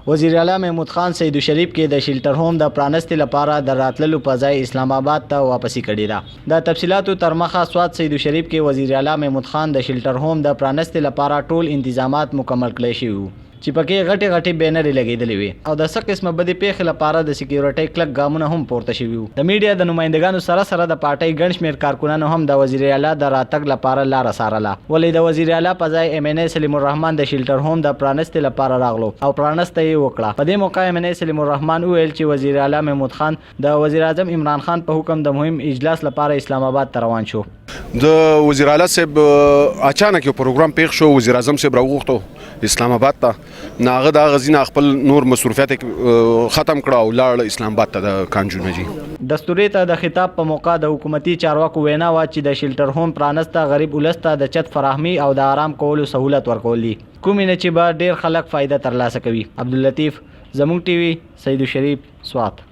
وزیر اعلی محمود خان سید شریف کې د شیلټر هوم د پرانستې لپاره د راتللو په ځای اسلام آباد ته واپسی کړې ده. د تفصیلاتو تر مخه سواد سید شریف کې وزیر اعلی محمود خان د شیلټر هوم د پرانستې لپاره ټول انتظامات مکمل کړی شوي وو چې پکې غټي بینرې لګېدلې وي او د څه قسمه بدې پیښې لپاره د سکیورټۍ کلک ګامونه هم پورته شوي وو. د میډیا د نمایندګانو سره د پارټۍ ګڼ شمېر کارکونانو هم د وزیر اعلی د راتګ لپاره لاره څارله، ولې د وزیر اعلی په ځای MNA سلیم الرحمن د شیلټر هوم د پرانستې لپاره راغلو او پرانسته یې وکړه. په دې موقع MNA سلیم الرحمن وویل چې وزیر اعلی محمود خان د وزیر اعظم عمران خان په حکم د مهم اجلاس لپاره اسلام آباد ته روان شو. د وزیر اعلی صاحب اچانک یو پروګرام پیښ شو، وزیر اعظم صاحب راوغوښتو اسلام آباد ته، ناغه د غزینه خپل نور مصروفیات ختم کړه او لاړ اسلام آباد ته د کانجونجي. دستوري ته د خطاب په موقع د حکومتي چارواکو وینا وا چې د شیلټر هوم پرانسته غریب ولسته د چت فراهمي او د آرام کولو سہولت ورکول دي، کومې نه چې به ډیر خلک فائدہ ترلاسه کوي. عبداللطیف، زموږ ټي وي، سید شریف، سوات.